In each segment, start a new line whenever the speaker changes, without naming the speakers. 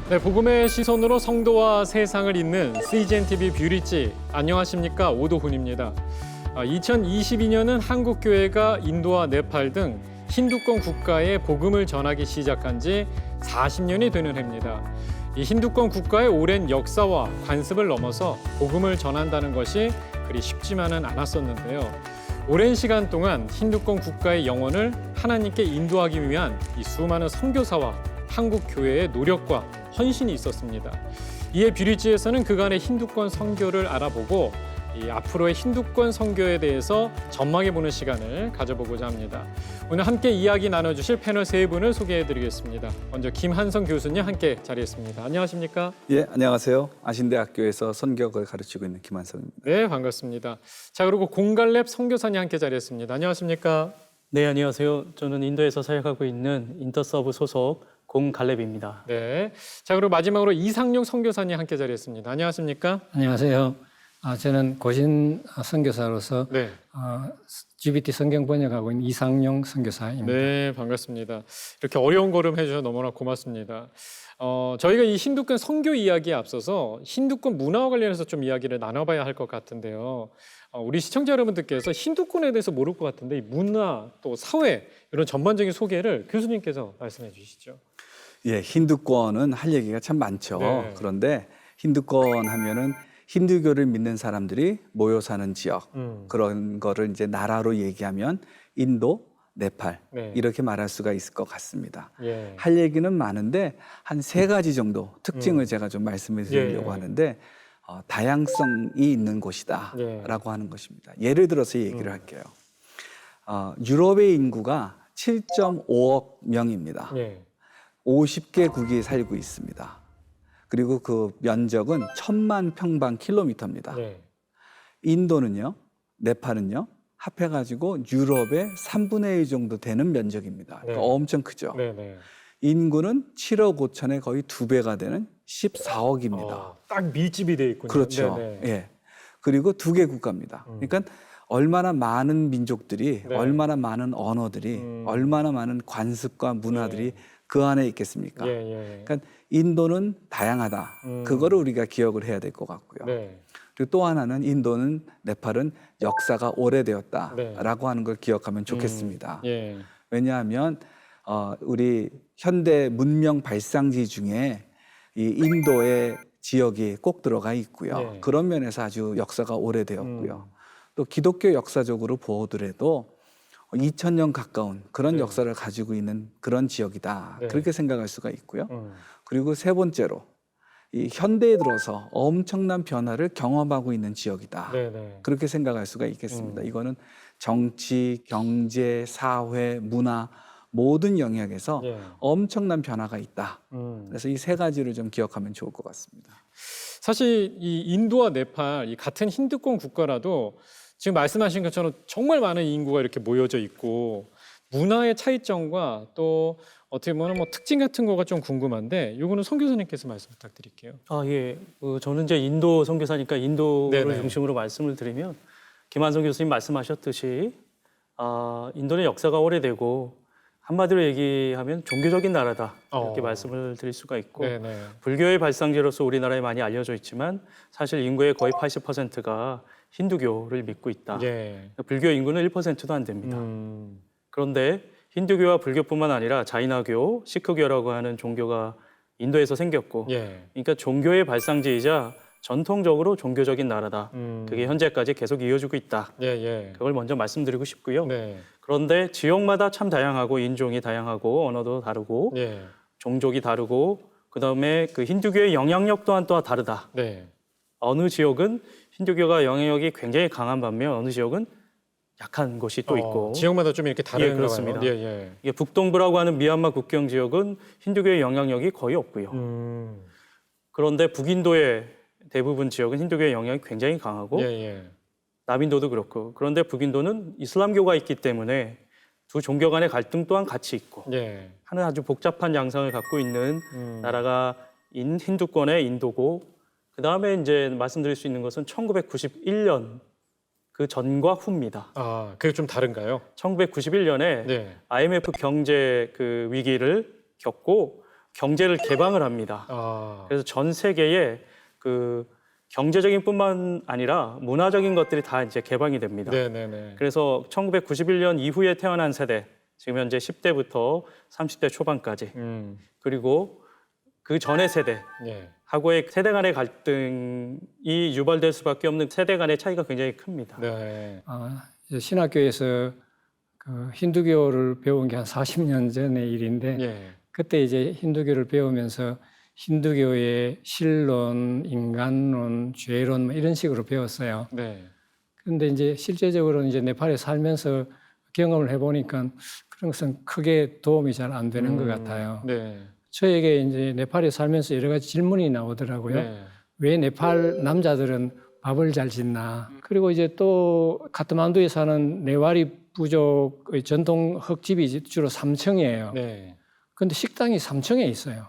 네, 복음의 시선으로 성도와 세상을 잇는 CGN TV 뷰리지. 안녕하십니까, 오도훈입니다. 2022년은 한국 교회가 인도와 네팔 등 힌두권 국가에 복음을 전하기 시작한 지 40년이 되는 해입니다. 이 힌두권 국가의 오랜 역사와 관습을 넘어서 복음을 전한다는 것이 그리 쉽지만은 않았었는데요. 오랜 시간 동안 힌두권 국가의 영혼을 하나님께 인도하기 위한 이 수많은 선교사와 한국 교회의 노력과 헌신이 있었습니다. 이에 뷰리지에서는 그간의 힌두권 선교를 알아보고 이 앞으로의 힌두권 선교에 대해서 전망해보는 시간을 가져보고자 합니다. 오늘 함께 이야기 나눠주실 패널 세 분을 소개해드리겠습니다. 먼저 김한성 교수님 함께 자리했습니다. 안녕하십니까?
예, 안녕하세요. 아신대학교에서 선교학을 가르치고 있는 김한성입니다.
네, 반갑습니다. 자, 그리고 공갈렙 선교사님 함께 자리했습니다. 안녕하십니까?
네, 안녕하세요. 저는 인도에서 사역하고 있는 인터서브 소속 공갈렙입니다.
네. 자, 그리고 마지막으로 이상용 선교사님 함께 자리했습니다. 안녕하십니까?
안녕하세요. 저는 고신 선교사로서
네.
GBT 성경 번역하고 있는 이상용 선교사입니다.
네, 반갑습니다. 이렇게 어려운 걸음 해주셔서 너무나 고맙습니다. 저희가 이 힌두권 선교 이야기에 앞서서 힌두권 문화와 관련해서 좀 이야기를 나눠봐야 할 것 같은데요. 우리 시청자 여러분들께서 힌두권에 대해서 모를 것 같은데 이 문화 또 사회 이런 전반적인 소개를 교수님께서 말씀해 주시죠.
예, 힌두권은 할 얘기가 참 많죠.
네.
그런데 힌두권 하면은 힌두교를 믿는 사람들이 모여 사는 지역 그런 거를 이제 나라로 얘기하면 인도, 네팔
네.
이렇게 말할 수가 있을 것 같습니다.
예.
할 얘기는 많은데 한 세 가지 정도 특징을 제가 좀 말씀을 드리려고
예.
하는데 다양성이 있는 곳이다라고 하는 것입니다. 예를 들어서 얘기를 할게요. 유럽의 인구가 7.5억 명입니다.
예.
50개국이 살고 있습니다. 그리고 그 면적은 1000만 평방킬로미터입니다.
네.
인도는요, 네팔은요, 합해가지고 유럽의 3분의 1 정도 되는 면적입니다. 그러니까
네.
엄청 크죠.
네, 네.
인구는 7억 5천에 거의 2배가 되는 14억입니다.
딱 밀집이 돼 있군요.
그렇죠.
네, 네.
예. 그리고 두 개 국가입니다. 그러니까 얼마나 많은 민족들이,
네.
얼마나 많은 언어들이, 얼마나 많은 관습과 문화들이 그 안에 있겠습니까?
예, 예.
그러니까 인도는 다양하다. 그거를 우리가 기억을 해야 될 것 같고요.
네.
그리고 또 하나는 인도는 네팔은 역사가 오래되었다라고
네.
하는 걸 기억하면 좋겠습니다.
예.
왜냐하면 우리 현대 문명 발상지 중에 이 인도의 지역이 꼭 들어가 있고요.
네.
그런 면에서 아주 역사가 오래되었고요. 또 기독교 역사적으로 보더라도 2000년 가까운 그런
네.
역사를 가지고 있는 그런 지역이다.
네.
그렇게 생각할 수가 있고요. 그리고 세 번째로 이 현대에 들어서 엄청난 변화를 경험하고 있는 지역이다.
네, 네.
그렇게 생각할 수가 있겠습니다. 이거는 정치, 경제, 사회, 문화 모든 영역에서
예.
엄청난 변화가 있다. 그래서 이 세 가지를 좀 기억하면 좋을 것 같습니다.
사실 이 인도와 네팔 이 같은 힌두권 국가라도 지금 말씀하신 것처럼 정말 많은 인구가 이렇게 모여져 있고 문화의 차이점과 또 어떻게 보면 뭐 특징 같은 거가 좀 궁금한데 이거는 송 교수님께서 말씀 부탁드릴게요.
예. 저는 이제 인도 선교사니까 인도를
네네.
중심으로 말씀을 드리면 김한성 교수님 말씀하셨듯이 인도는 역사가 오래되고 한마디로 얘기하면 종교적인 나라다 이렇게 말씀을 드릴 수가 있고
네네.
불교의 발상지로서 우리나라에 많이 알려져 있지만 사실 인구의 거의 80%가 힌두교를 믿고 있다.
예.
불교 인구는 1%도 안 됩니다. 그런데 힌두교와 불교뿐만 아니라 자이나교, 시크교라고 하는 종교가 인도에서 생겼고
예.
그러니까 종교의 발상지이자 전통적으로 종교적인 나라다. 그게 현재까지 계속 이어지고 있다.
예, 예.
그걸 먼저 말씀드리고 싶고요.
네.
그런데 지역마다 참 다양하고 인종이 다양하고 언어도 다르고
예.
종족이 다르고 그다음에 그 힌두교의 영향력 또한 또 다르다.
네.
어느 지역은 힌두교가 영향력이 굉장히 강한 반면 어느 지역은 약한 곳이 또 있고
지역마다 좀 이렇게 다른가 봐요.
그렇습니다.
예, 예.
이게 북동부라고 하는 미얀마 국경 지역은 힌두교의 영향력이 거의 없고요. 그런데 북인도의 대부분 지역은 힌두교의 영향이 굉장히 강하고
예, 예.
남인도도 그렇고 그런데 북인도는 이슬람교가 있기 때문에 두 종교 간의 갈등 또한 같이 있고
예.
하는 아주 복잡한 양상을 갖고 있는 나라가 힌두권의 인도고 그다음에 이제 말씀드릴 수 있는 것은 1991년 그 전과 후입니다.
그게 좀 다른가요?
1991년에
네.
IMF 경제 그 위기를 겪고 경제를 개방을 합니다. 그래서 전 세계에 그 경제적인 뿐만 아니라 문화적인 것들이 다 이제 개방이 됩니다.
네네네.
그래서 1991년 이후에 태어난 세대, 지금 현재 10대부터 30대 초반까지, 그리고 그 전의 세대,
예.
하고의 세대 간의 갈등이 유발될 수밖에 없는 세대 간의 차이가 굉장히 큽니다.
네.
이제 신학교에서 그 힌두교를 배운 게 한 40년 전의 일인데
예.
그때 이제 힌두교를 배우면서 힌두교의 신론, 인간론, 죄론 뭐 이런 식으로 배웠어요.
네.
그런데 이제 실제적으로 이제 네팔에 살면서 경험을 해보니까 그런 것은 크게 도움이 잘 안 되는 것 같아요.
네.
저에게 이제 네팔에 살면서 여러 가지 질문이 나오더라고요.
네.
왜 네팔 남자들은 밥을 잘 짓나? 그리고 이제 또 카트만두에 사는 네와리 부족의 전통 흙집이 주로 3층이에요.
네.
근데 식당이 3층에 있어요.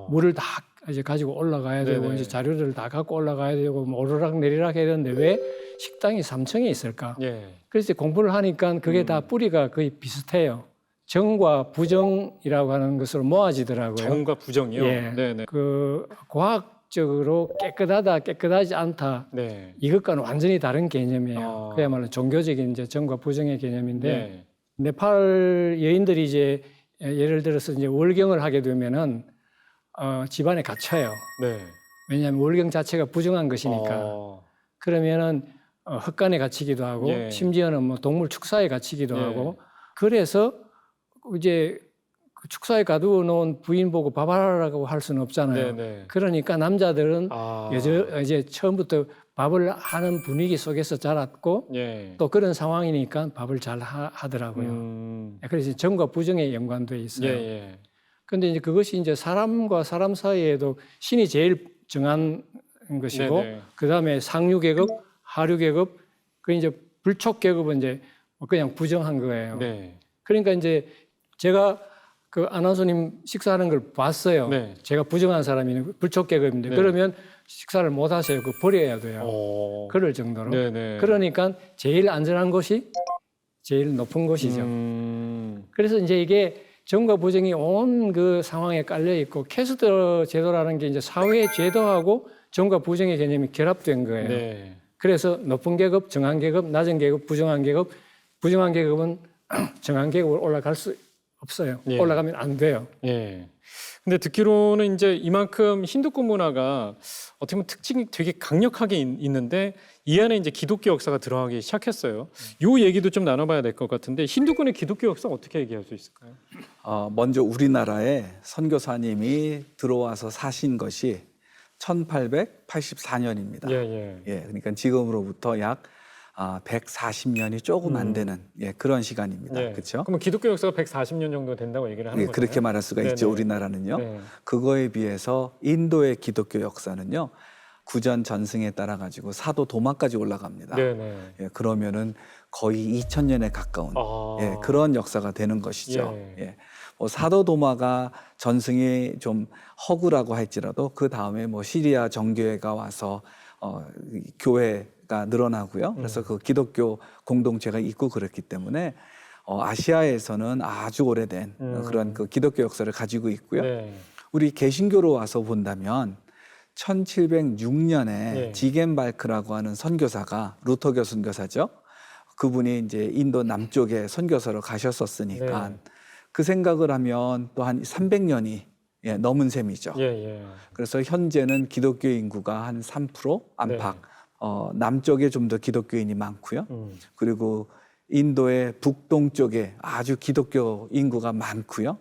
물을 다 이제 가지고 올라가야 되고
네네.
이제 자료를 다 갖고 올라가야 되고 뭐 오르락 내리락 해야 되는데 왜 식당이 3층에 있을까?
예.
그래서 이제 공부를 하니까 그게 다 뿌리가 거의 비슷해요. 정과 부정이라고 하는 것으로 모아지더라고요.
정과 부정이요.
예.
네네.
그 과학적으로 깨끗하다, 깨끗하지 않다
네.
이것과는 완전히 다른 개념이에요.
아.
그야말로 종교적인 이제 정과 부정의 개념인데
네.
네팔 여인들이 이제 예를 들어서 이제 월경을 하게 되면은 집안에 갇혀요.
네.
왜냐하면 월경 자체가 부정한 것이니까.
어.
그러면은 헛간에 갇히기도 하고
예.
심지어는 뭐 동물 축사에 갇히기도
예.
하고 그래서 이제 그 축사에 가두어 놓은 부인 보고 밥하라고 할 수는 없잖아요.
네네.
그러니까 남자들은
아.
이제 처음부터 밥을 하는 분위기 속에서 자랐고
예.
또 그런 상황이니까 밥을 잘 하더라고요. 그래서 정과 부정에 연관돼 있어요.
예.
그런데 이제 그것이 이제 사람과 사람 사이에도 신이 제일 정한 것이고
네네.
그다음에 상류 계급, 하류 계급, 그 이제 불촉 계급은 이제 그냥 부정한 거예요.
네.
그러니까 이제 제가 그 아나운서님 식사하는 걸 봤어요.
네.
제가 부정한 사람이 불촉 계급인데
네.
그러면 식사를 못 하세요. 그 버려야 돼요.
어.
그럴 정도로.
네네.
그러니까 제일 안전한 곳이 제일 높은 곳이죠. 그래서 이제 이게 정과 부정이 온 그 상황에 깔려 있고 캐스터 제도라는 게 이제 사회 제도하고 정과 부정의 개념이 결합된 거예요.
네.
그래서 높은 계급, 정한 계급, 낮은 계급, 부정한 계급, 부정한 계급은 정한 계급으로 올라갈 수 없어요.
예.
올라가면 안 돼요.
예. 근데 듣기로는 이제 이만큼 힌두권 문화가 어떻게 보면 특징이 되게 강력하게 있는데 이 안에 이제 기독교 역사가 들어가기 시작했어요. 요 얘기도 좀 나눠봐야 될 것 같은데 힌두권의 기독교 역사 어떻게 얘기할 수 있을까요?
먼저 우리나라에 선교사님이 들어와서 사신 것이 1884년입니다.
예.
그러니까 지금으로부터 약 140년이 조금 안 되는 그런 시간입니다.
예.
그렇죠?
그러면 기독교 역사가 140년 정도 된다고 얘기를 하는 거예요?
그렇게 말할 수가
네네.
있죠. 우리나라는요.
네.
그거에 비해서 인도의 기독교 역사는요. 구전 전승에 따라 가지고 사도 도마까지 올라갑니다.
네네.
그러면은 거의 2000년에 가까운
아.
그런 역사가 되는 것이죠.
예.
뭐 사도 도마가 전승이 좀 허구라고 할지라도 그 다음에 뭐 시리아 정교회가 와서 교회가 늘어나고요. 그래서 그 기독교 공동체가 있고 그렇기 때문에 아시아에서는 아주 오래된 그런 그 기독교 역사를 가지고 있고요.
네.
우리 개신교로 와서 본다면 1706년에 지겐발크라고 하는 선교사가 루터교 선교사죠. 그분이 이제 인도 남쪽에 선교사로 가셨었으니까 그 생각을 하면 또 한 300년이 넘은 셈이죠. 그래서 현재는 기독교 인구가 한 3% 안팎. 남쪽에 좀 더 기독교인이 많고요. 그리고 인도의 북동쪽에 아주 기독교 인구가 많고요.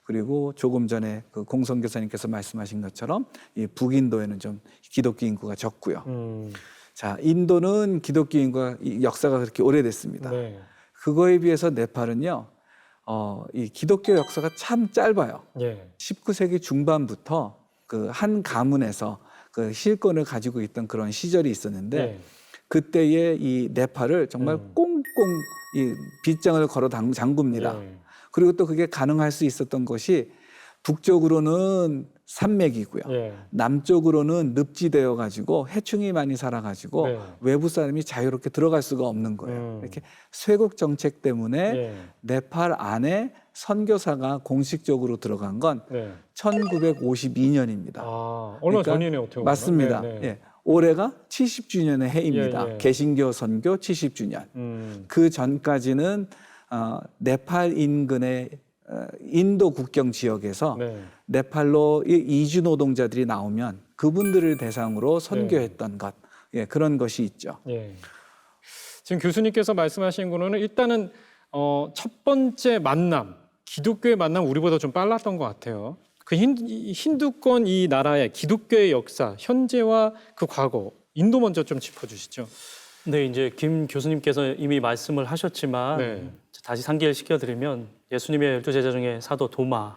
그리고 조금 전에 그 공성교사님께서 말씀하신 것처럼 이 북인도에는 좀 기독교 인구가 적고요. 자, 인도는 기독교 인구가 역사가 그렇게 오래됐습니다. 그거에 비해서 네팔은요, 이 기독교 역사가 참 짧아요. 19세기 중반부터 그 한 가문에서 그 실권을 가지고 있던 그런 시절이 있었는데 그때의 이 네팔을 정말 꽁꽁 이 빗장을 걸어 잠굽니다. 그리고 또 그게 가능할 수 있었던 것이 북쪽으로는 산맥이고요.
예.
남쪽으로는 늪지대여 가지고 해충이 많이 살아 가지고
네.
외부 사람이 자유롭게 들어갈 수가 없는 거예요. 이렇게 쇄국 정책 때문에
예.
네팔 안에 선교사가 공식적으로 들어간 건
네.
1952년입니다.
아, 얼마
그러니까
전이네요, 어떻게 보면.
맞습니다.
네, 네.
예. 올해가 70주년의 해입니다.
예, 예.
개신교 선교 70주년. 그 전까지는 네팔 인근의 인도 국경 지역에서
네.
네팔로 이주 노동자들이 나오면 그분들을 대상으로 선교했던 것, 예, 그런 것이 있죠.
예. 지금 교수님께서 말씀하신 거는 일단은 첫 번째 만남, 기독교의 만남 우리보다 좀 빨랐던 것 같아요. 그 힌두권 이 나라의 기독교의 역사, 현재와 그 과거, 인도 먼저 좀 짚어주시죠.
네, 이제 김 교수님께서 이미 말씀을 하셨지만
네.
다시 상기를 시켜드리면 예수님의 12제자 중에 사도 도마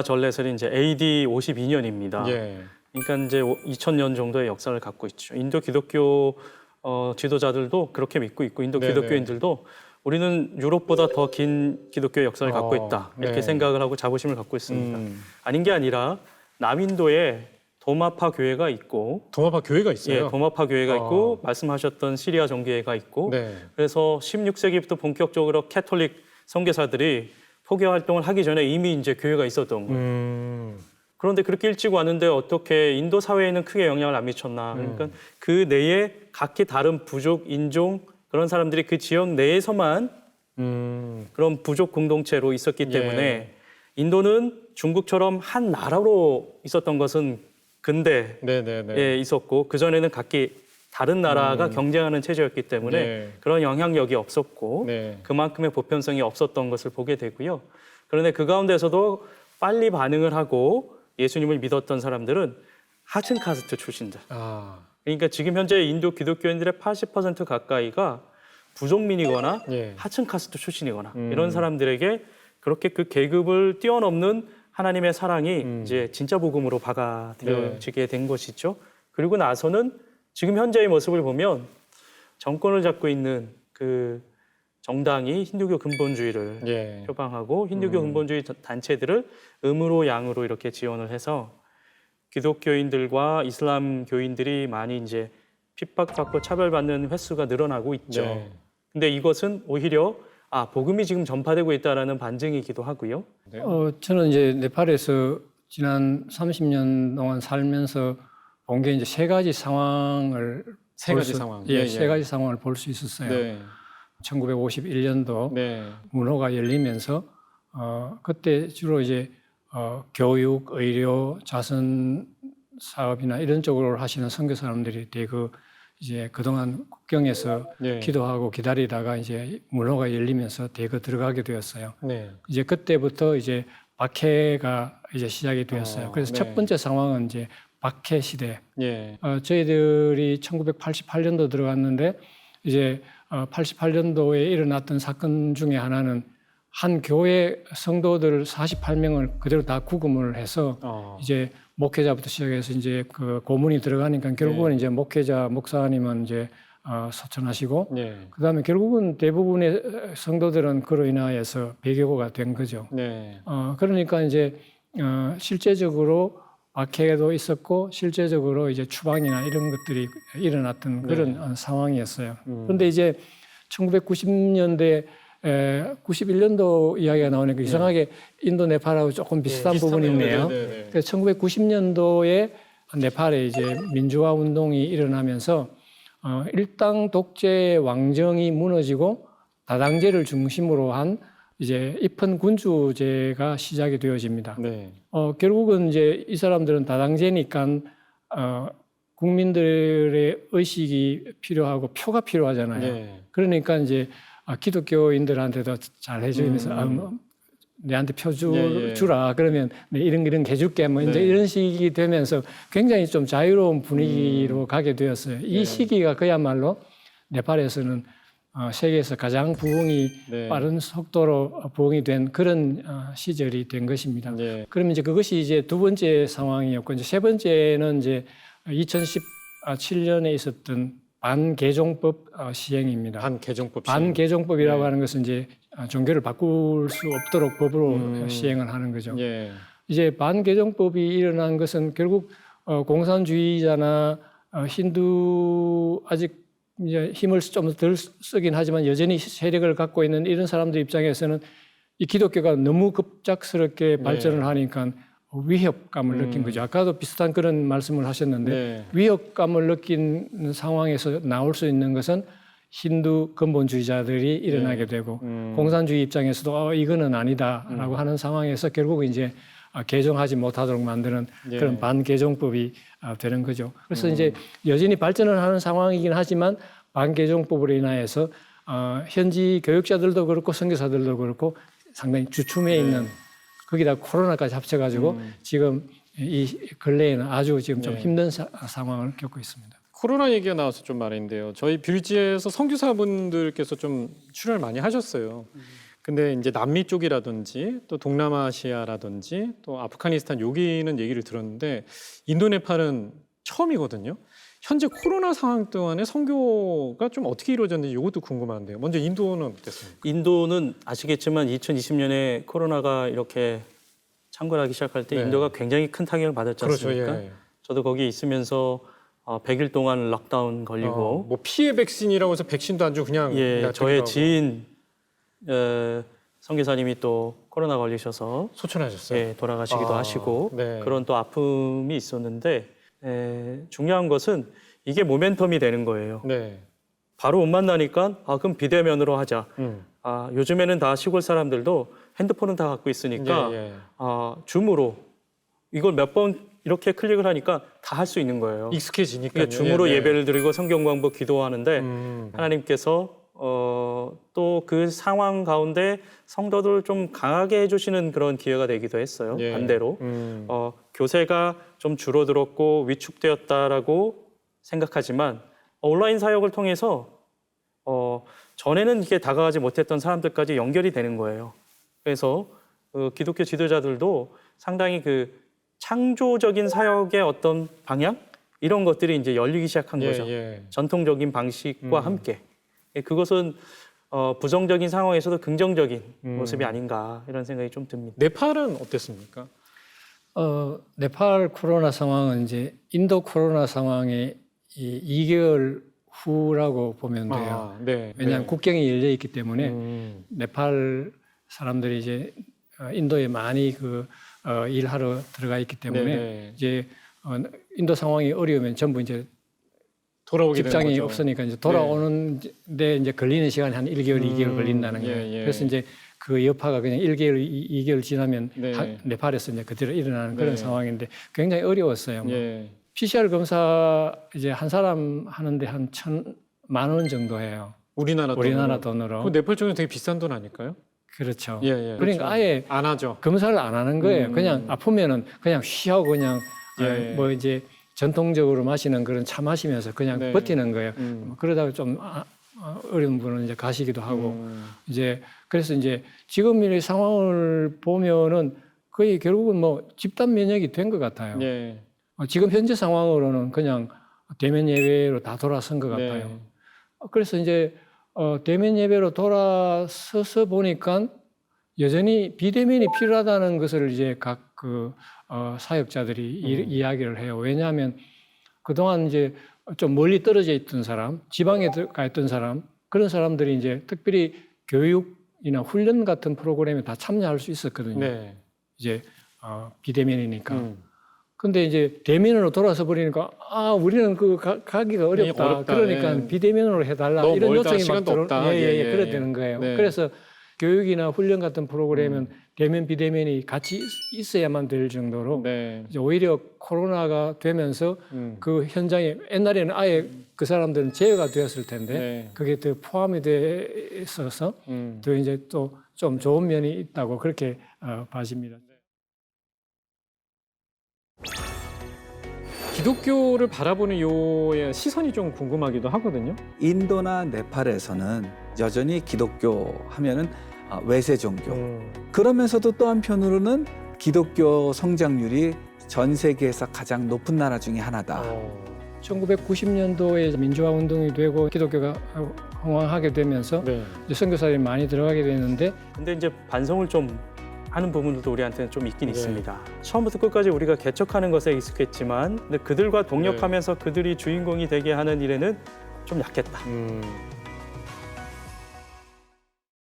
전례설이 이제 AD 52년입니다.
예.
그러니까 이제 2000년 정도의 역사를 갖고 있죠. 인도 기독교 지도자들도 그렇게 믿고 있고 인도
네네.
기독교인들도 우리는 유럽보다 더 긴 기독교의 역사를 갖고 있다. 이렇게
네.
생각을 하고 자부심을 갖고 있습니다. 아닌 게 아니라 남인도에 도마파 교회가 있고
도마파 교회가 있어요.
예, 도마파 교회가 있고 말씀하셨던 시리아 정교회가 있고
네.
그래서 16세기부터 본격적으로 캐톨릭 선교사들이 포교 활동을 하기 전에 이미 이제 교회가 있었던 거예요. 그런데 그렇게 일찍 왔는데 어떻게 인도 사회에는 크게 영향을 안 미쳤나? 그러니까 그 내에 각기 다른 부족, 인종 그런 사람들이 그 지역 내에서만 그런 부족 공동체로 있었기 때문에 인도는 중국처럼 한 나라로 있었던 것은 근대에
네네네.
있었고 그 전에는 각기 다른 나라가 경쟁하는 체제였기 때문에
네.
그런 영향력이 없었고
네.
그만큼의 보편성이 없었던 것을 보게 되고요. 그런데 그 가운데서도 빨리 반응을 하고 예수님을 믿었던 사람들은 하층 카스트 출신들.
아,
그러니까 지금 현재 인도 기독교인들의 80% 가까이가 부족민이거나
예.
하층 카스트 출신이거나 이런 사람들에게 그렇게 그 계급을 뛰어넘는 하나님의 사랑이 이제 진짜 복음으로 받아들여지게 된 것이죠. 그리고 나서는 지금 현재의 모습을 보면 정권을 잡고 있는 그 정당이 힌두교 근본주의를
예.
표방하고 힌두교 근본주의 단체들을 음으로 양으로 이렇게 지원을 해서 기독교인들과 이슬람 교인들이 많이 이제 핍박받고 차별받는 횟수가 늘어나고 있죠.
네.
근데 이것은 오히려 복음이 지금 전파되고 있다라는 반증이기도 하고요.
저는 이제 네팔에서 지난 30년 동안 살면서 본 게 이제 세 가지 상황을
세 가지 상황.
예, 세 가지 상황을 볼 수 있었어요.
네.
1951년도
네.
문호가 열리면서 그때 주로 이제 교육, 의료, 자선 사업이나 이런 쪽으로 하시는 선교 사람들이 대거 이제 그동안 국경에서
네.
기도하고 기다리다가 이제 문호가 열리면서 대거 들어가게 되었어요.
네.
이제 그때부터 이제 박해가 이제 시작이 되었어요. 그래서
네.
첫 번째 상황은 이제 박해 시대.
예.
저희들이 1988년도 들어갔는데 이제 88년도에 일어났던 사건 중에 하나는 한 교회 성도들 48명을 그대로 다 구금을 해서 이제 목회자부터 시작해서 이제 그 고문이 들어가니까 결국은 이제 목회자 목사님은 이제 소천하시고
네.
그다음에 결국은 대부분의 성도들은 그로 인하여서 배교가 된 거죠.
네.
그러니까 이제 실제적으로 박해도 있었고 실제적으로 이제 추방이나 이런 것들이 일어났던 그런 상황이었어요. 그런데 이제 1990년대 91년도 이야기가 나오니까 이상하게 인도 네팔하고 조금 비슷한 부분이 있네요. 그래서 1990년도에 네팔에 이제 민주화 운동이 일어나면서 일당 독재 왕정이 무너지고 다당제를 중심으로 한 이제 입헌 군주제가 시작이 되어집니다.
네.
결국은 이제 이 사람들은 다당제니까 국민들의 의식이 필요하고 표가 필요하잖아요.
네.
그러니까 이제 기독교인들한테도 잘 해주면서 내한테 표 주라. 그러면 이런 게 해줄게. 뭐 이제 이런 식이 되면서 굉장히 좀 자유로운 분위기로 가게 되었어요. 이 시기가 그야말로 네팔에서는 세계에서 가장 부흥이 빠른 속도로 부흥이 된 그런 시절이 된 것입니다. 그러면 이제 그것이 이제 두 번째 상황이었고 이제 세 번째는 이제 2017년에 있었던 반개종법 시행입니다.
반개종법이라고
하는 것은 이제 종교를 바꿀 수 없도록 법으로 시행을 하는 거죠. 이제 반개종법이 일어난 것은 결국 공산주의자나 힌두 아직 이제 힘을 좀 덜 쓰긴 하지만 여전히 세력을 갖고 있는 이런 사람들 입장에서는 이 기독교가 너무 급작스럽게 발전을 하니까 위협감을 느낀 거죠. 아까도 비슷한 그런 말씀을 하셨는데 위협감을 느낀 상황에서 나올 수 있는 것은 힌두 근본주의자들이 일어나게 되고 공산주의 입장에서도 이거는 아니다라고 하는 상황에서 결국 이제 개종하지 못하도록 만드는 그런 반개종법이 되는 거죠. 그래서 이제 여전히 발전을 하는 상황이긴 하지만 반개종법으로 인하여서 현지 교육자들도 그렇고 선교사들도 그렇고 상당히 주춤해 있는 거기다 코로나까지 합쳐가지고 지금 이 근래에는 아주 지금 좀 힘든 상황을 겪고 있습니다.
코로나 얘기가 나와서 좀 말인데요. 저희 뷰리지에서 선교사분들께서 좀 출연을 많이 하셨어요. 근데 이제 남미 쪽이라든지 또 동남아시아라든지 또 아프가니스탄 여기는 얘기를 들었는데 인도 네팔은 처음이거든요. 현재 코로나 상황 동안에 선교가 좀 어떻게 이루어졌는지 이것도 궁금한데요. 먼저 인도는 어땠습니까?
인도는 아시겠지만 2020년에 코로나가 이렇게 창궐하기 시작할 때 인도가 굉장히 큰 타격을 받았지 않습니까?
그렇죠. 예.
저도 거기 있으면서 100일 동안 락다운 걸리고
뭐 피해 백신이라고 해서 백신도 안 주고 그냥
저의
하고.
지인 선교사님이 또 코로나 걸리셔서
소천하셨어요.
돌아가시기도 하시고
네.
그런 또 아픔이 있었는데 중요한 것은 이게 모멘텀이 되는 거예요.
네.
바로 못 만나니까 그럼 비대면으로 하자. 요즘에는 다 시골 사람들도 핸드폰은 다 갖고 있으니까 줌으로 이걸 몇 번 이렇게 클릭을 하니까 다 할 수 있는 거예요.
익숙해지니까
그러니까 줌으로 예배를 드리고 성경 공부 기도하는데 하나님께서 또 그 상황 가운데 성도들을 좀 강하게 해주시는 그런 기회가 되기도 했어요. 반대로 교세가 좀 줄어들었고 위축되었다라고 생각하지만 온라인 사역을 통해서 전에는 이게 다가가지 못했던 사람들까지 연결이 되는 거예요. 그래서 기독교 지도자들도 상당히 그 창조적인 사역의 어떤 방향 이런 것들이 이제 열리기 시작한 거죠. 전통적인 방식과 함께 그것은 부정적인 상황에서도 긍정적인 모습이 아닌가 이런 생각이 좀 듭니다.
네팔은 어땠습니까?
네팔 코로나 상황은 이제 인도 코로나 상황의 2개월 후라고 보면 돼요. 왜냐하면 국경이 열려 있기 때문에 네팔 사람들이 이제 인도에 많이 일하러 들어가 있기 때문에 이제 인도 상황이 어려우면 전부 이제
돌아오게
직장이
되는 거죠.
없으니까 이제 돌아오는데 이제 걸리는 시간이 한 1개월, 2개월 걸린다는 거예요. 그래서 이제 그 여파가 그냥 1개월, 2개월 지나면 네팔에서 이제 그대로 일어나는 그런 상황인데 굉장히 어려웠어요. PCR 검사 이제 한 사람 하는데 한 1,000만 원 정도 해요. 우리나라 돈으로.
그 네팔 쪽은 되게 비싼 돈 아닐까요?
그렇죠.
그러니까
그렇죠. 아예
안 하죠.
검사를 안 하는 거예요. 그냥 아프면은 그냥 쉬하고 그냥 뭐 이제 전통적으로 마시는 그런 차 마시면서 그냥 버티는 거예요. 그러다가 좀 어려운 분은 이제 가시기도 하고 이제 그래서 이제 지금 이 상황을 보면은 거의 결국은 뭐 집단 면역이 된 것 같아요. 지금 현재 상황으로는 그냥 대면 예배로 다 돌아선 것 같아요. 그래서 이제 대면 예배로 돌아서서 보니까 여전히 비대면이 필요하다는 것을 이제 각 사역자들이 이야기를 해요. 왜냐하면 그동안 이제 좀 멀리 떨어져 있던 사람, 지방에 가 있던 사람, 그런 사람들이 이제 특별히 교육이나 훈련 같은 프로그램에 다 참여할 수 있었거든요. 이제 비대면이니까. 근데 이제 대면으로 돌아서 버리니까 우리는 가기가 어렵다. 그러니까 비대면으로 해달라 이런 요청이 막 그래 되는 거예요. 그래서 교육이나 훈련 같은 프로그램은 대면 비대면이 같이 있어야만 될 정도로 이제 오히려 코로나가 되면서 그 현장에 옛날에는 아예 그 사람들은 제어가 되었을 텐데 그게 더 포함이 돼 있어서 더 이제 또 좀 좋은 면이 있다고 그렇게 봐집니다.
기독교를 바라보는 요의 시선이 좀 궁금하기도 하거든요.
인도나 네팔에서는 여전히 기독교 하면은 외세 종교. 그러면서도 또 한편으로는 기독교 성장률이 전 세계에서 가장 높은 나라 중에 하나다.
1990년도에 민주화 운동이 되고 기독교가 흥왕하게 되면서 이제 선교사들이 많이 들어가게 됐는데
근데 이제 반성을 좀 하는 부분들도 우리한테는 좀 있긴
네.
있습니다. 처음부터 끝까지 우리가 개척하는 것에 익숙했지만 근데 그들과 동력하면서 그들이 주인공이 되게 하는 일에는 좀 약했다.